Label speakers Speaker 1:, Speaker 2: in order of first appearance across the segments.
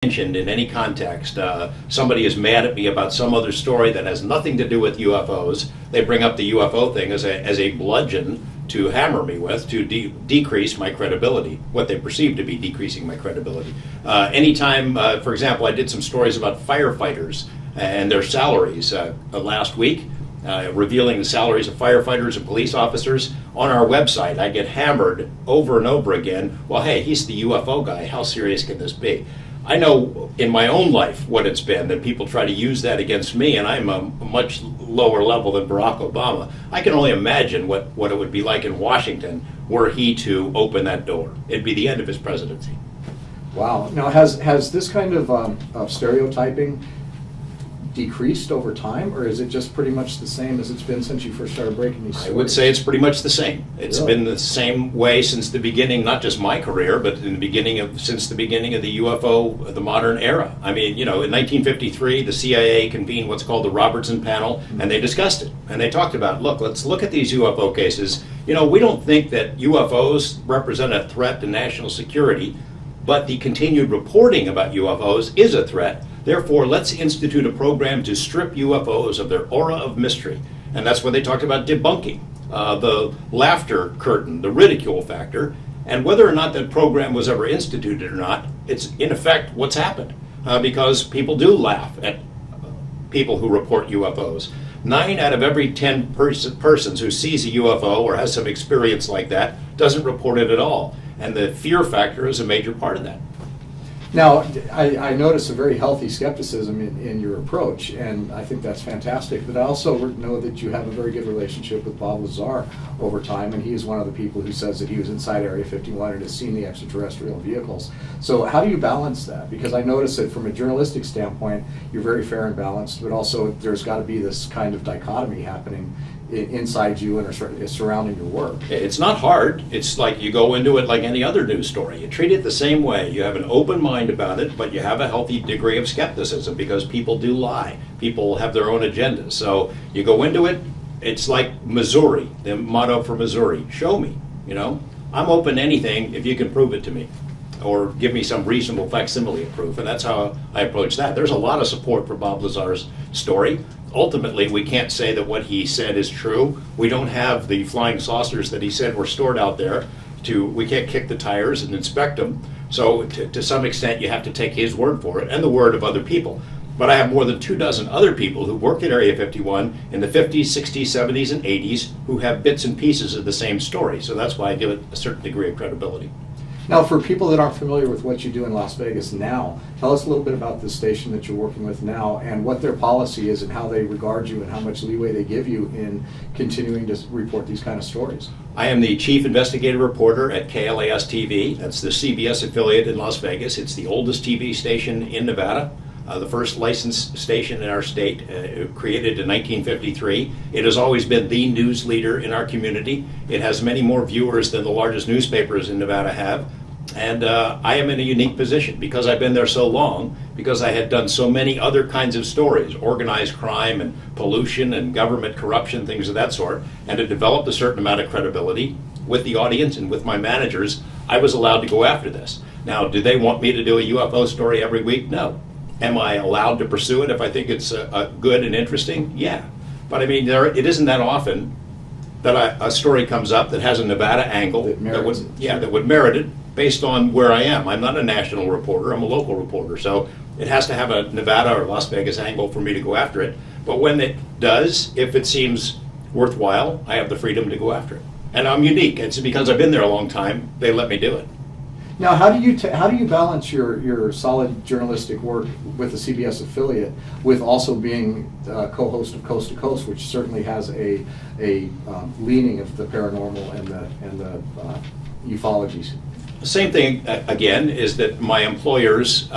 Speaker 1: mentioned in any context, somebody is mad at me about some other story that has nothing to do with UFOs. They bring up the UFO thing as a bludgeon to hammer me with to decrease my credibility, what they perceive to be decreasing my credibility. Anytime, for example, I did some stories about firefighters and their salaries last week, revealing the salaries of firefighters and police officers. On our website, I get hammered over and over again, well, hey, he's the UFO guy, how serious can this be? I know in my own life what it's been, that people try to use that against me, and I'm a much lower level than Barack Obama. I can only imagine what it would be like in Washington were he to open that door. It'd be the end of his presidency.
Speaker 2: Wow. Now, has this kind of stereotyping decreased over time, or is it just pretty much the same as it's been since you first started breaking these stories?
Speaker 1: I would say it's pretty much the same. It's
Speaker 2: really
Speaker 1: been the same way since the beginning, not just my career, but since the beginning of the UFO, the modern era. I mean, you know, in 1953, the CIA convened what's called the Robertson Panel, and they discussed it. And they talked about, look, let's look at these UFO cases. You know, we don't think that UFOs represent a threat to national security, but the continued reporting about UFOs is a threat. Therefore, let's institute a program to strip UFOs of their aura of mystery. And that's when they talked about debunking the laughter curtain, the ridicule factor. And whether or not that program was ever instituted or not, it's in effect what's happened. Because people do laugh at people who report UFOs. 9 out of every 10 persons who sees a UFO or has some experience like that doesn't report it at all. And the fear factor is a major part of that.
Speaker 2: Now, I notice a very healthy skepticism in your approach, and I think that's fantastic. But I also know that you have a very good relationship with Bob Lazar over time, and he is one of the people who says that he was inside Area 51 and has seen the extraterrestrial vehicles. So how do you balance that? Because I notice that from a journalistic standpoint, you're very fair and balanced, but also there's got to be this kind of dichotomy happening inside you and surrounding your work.
Speaker 1: It's not hard. It's like you go into it like any other news story. You treat it the same way. You have an open mind about it, but you have a healthy degree of skepticism because people do lie. People have their own agendas. So you go into it, it's like Missouri, the motto for Missouri, show me, you know. I'm open to anything if you can prove it to me or give me some reasonable facsimile of proof, and that's how I approach that. There's a lot of support for Bob Lazar's story. Ultimately, we can't say that what he said is true. We don't have the flying saucers that he said were stored out there. We can't kick the tires and inspect them. So to some extent, you have to take his word for it and the word of other people. But I have more than 24 other people who worked at Area 51 in the 50s, 60s, 70s, and 80s who have bits and pieces of the same story. So that's why I give it a certain degree of credibility.
Speaker 2: Now, for people that aren't familiar with what you do in Las Vegas now, tell us a little bit about the station that you're working with now and what their policy is and how they regard you and how much leeway they give you in continuing to report these kind of stories.
Speaker 1: I am the chief investigative reporter at KLAS-TV. That's the CBS affiliate in Las Vegas. It's the oldest TV station in Nevada. The first licensed station in our state, created in 1953. It has always been the news leader in our community. It has many more viewers than the largest newspapers in Nevada have. And I am in a unique position because I've been there so long, because I had done so many other kinds of stories, organized crime and pollution and government corruption, things of that sort, and it developed a certain amount of credibility with the audience and with my managers. I was allowed to go after this. Now, do they want me to do a UFO story every week? No. Am I allowed to pursue it if I think it's good and interesting? Yeah. But I mean, it isn't that often that a story comes up that has a Nevada angle that would merit it based on where I am. I'm not a national reporter, I'm a local reporter. So it has to have a Nevada or Las Vegas angle for me to go after it. But when it does, if it seems worthwhile, I have the freedom to go after it. And I'm unique. It's because I've been there a long time, they let me do it.
Speaker 2: Now, how do you balance your solid journalistic work with the CBS affiliate with also being co-host of Coast to Coast, which certainly has a leaning of the paranormal and the ufologies?
Speaker 1: The same thing, again, is that my employers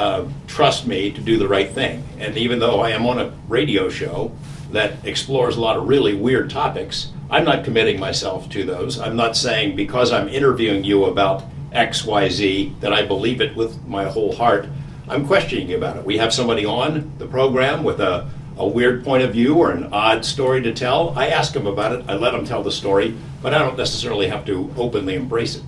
Speaker 1: trust me to do the right thing. And even though I am on a radio show that explores a lot of really weird topics, I'm not committing myself to those. I'm not saying because I'm interviewing you about XYZ that I believe it with my whole heart. I'm questioning you about it. We have somebody on the program with a weird point of view or an odd story to tell. I ask them about it. I let them tell the story, but I don't necessarily have to openly embrace it.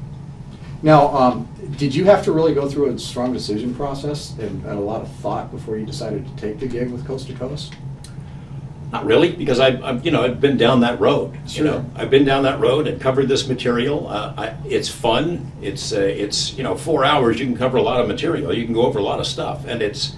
Speaker 2: Now, did you have to really go through a strong decision process and a lot of thought before you decided to take the gig with Coast to Coast?
Speaker 1: Not really, because I've been down that road.
Speaker 2: Sure.
Speaker 1: I've been down that road and covered this material. It's fun. It's 4 hours. You can cover a lot of material. You can go over a lot of stuff, and it's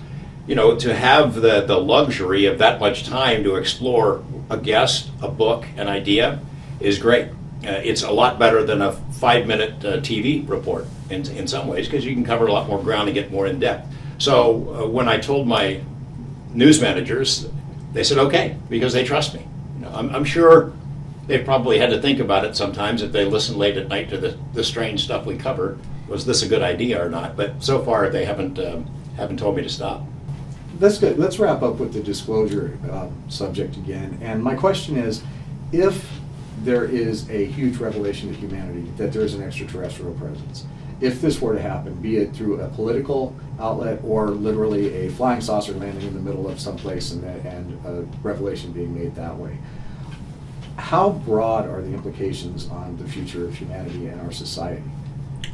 Speaker 1: to have the luxury of that much time to explore a guest, a book, an idea is great. It's a lot better than a 5-minute TV report in some ways, because you can cover a lot more ground and get more in depth. So when I told my news managers, they said okay, because they trust me. I'm sure they probably had to think about it sometimes if they listened late at night to the strange stuff we cover. Was this a good idea or not? But so far they haven't told me to stop.
Speaker 2: That's good. Let's wrap up with the disclosure subject again. And my question is, if there is a huge revelation to humanity that there is an extraterrestrial presence, if this were to happen, be it through a political outlet or literally a flying saucer landing in the middle of some place and a revelation being made that way, how broad are the implications on the future of humanity and our society?
Speaker 1: It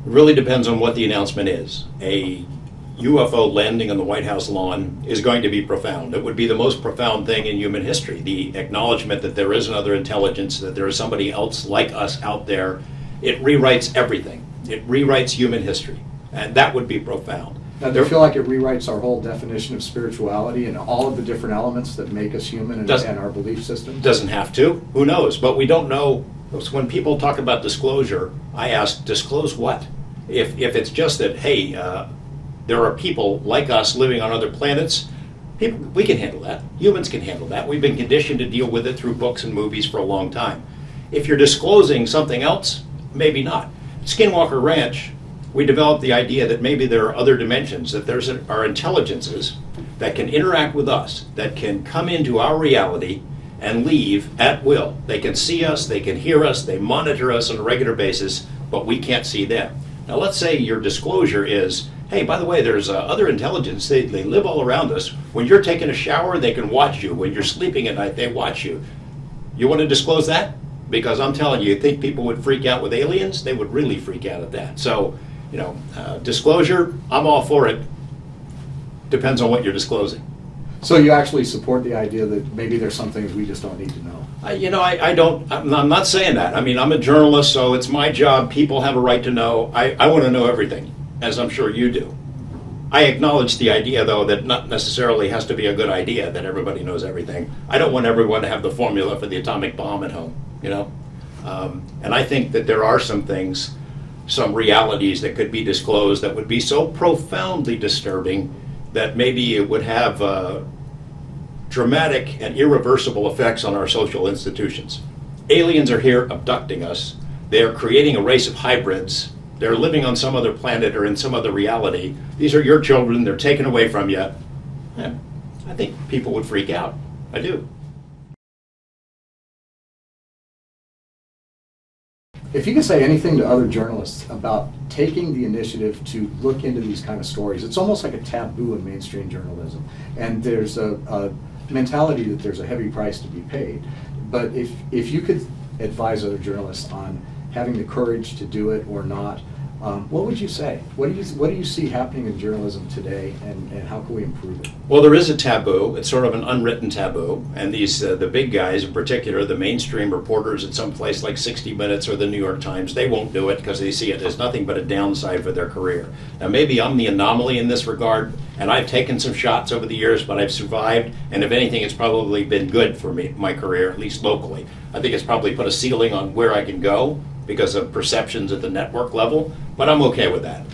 Speaker 1: really depends on what the announcement is. A UFO landing on the White House lawn is going to be profound. It would be the most profound thing in human history. The acknowledgement that there is another intelligence, that there is somebody else like us out there. It rewrites everything. It rewrites human history, and that would be profound.
Speaker 2: Now, do you feel like it rewrites our whole definition of spirituality and all of the different elements that make us human and our belief system?
Speaker 1: Doesn't have to. Who knows? But we don't know. When people talk about disclosure, I ask, disclose what? If it's just that, hey, there are people like us living on other planets, we can handle that. Humans can handle that. We've been conditioned to deal with it through books and movies for a long time. If you're disclosing something else, maybe not. Skinwalker Ranch, we developed the idea that maybe there are other dimensions, that there are intelligences that can interact with us, that can come into our reality and leave at will. They can see us, they can hear us, they monitor us on a regular basis, but we can't see them. Now let's say your disclosure is, hey, by the way, there's other intelligence. They live all around us. When you're taking a shower, they can watch you. When you're sleeping at night, they watch you. You want to disclose that? Because I'm telling you, think people would freak out with aliens? They would really freak out at that. So, disclosure, I'm all for it. Depends on what you're disclosing.
Speaker 2: So you actually support the idea that maybe there's some things we just don't need to know?
Speaker 1: I'm not saying that. I mean, I'm a journalist, so it's my job. People have a right to know. I want to know everything, as I'm sure you do. I acknowledge the idea, though, that not necessarily has to be a good idea, that everybody knows everything. I don't want everyone to have the formula for the atomic bomb at home, And I think that there are some things, some realities that could be disclosed that would be so profoundly disturbing that maybe it would have dramatic and irreversible effects on our social institutions. Aliens are here abducting us. They are creating a race of hybrids. They're living on some other planet or in some other reality. These are your children. They're taken away from you. Yeah, I think people would freak out. I do.
Speaker 2: If you could say anything to other journalists about taking the initiative to look into these kind of stories, it's almost like a taboo in mainstream journalism. And there's a mentality that there's a heavy price to be paid. But if you could advise other journalists on having the courage to do it or not, what would you say? What do you see happening in journalism today, and how can we improve it?
Speaker 1: Well, there is a taboo. It's sort of an unwritten taboo, and these the big guys in particular, the mainstream reporters at some place like 60 Minutes or the New York Times, they won't do it because they see it as nothing but a downside for their career. Now, maybe I'm the anomaly in this regard, and I've taken some shots over the years, but I've survived, and if anything, it's probably been good for me, my career, at least locally. I think it's probably put a ceiling on where I can go because of perceptions at the network level, but I'm okay with that.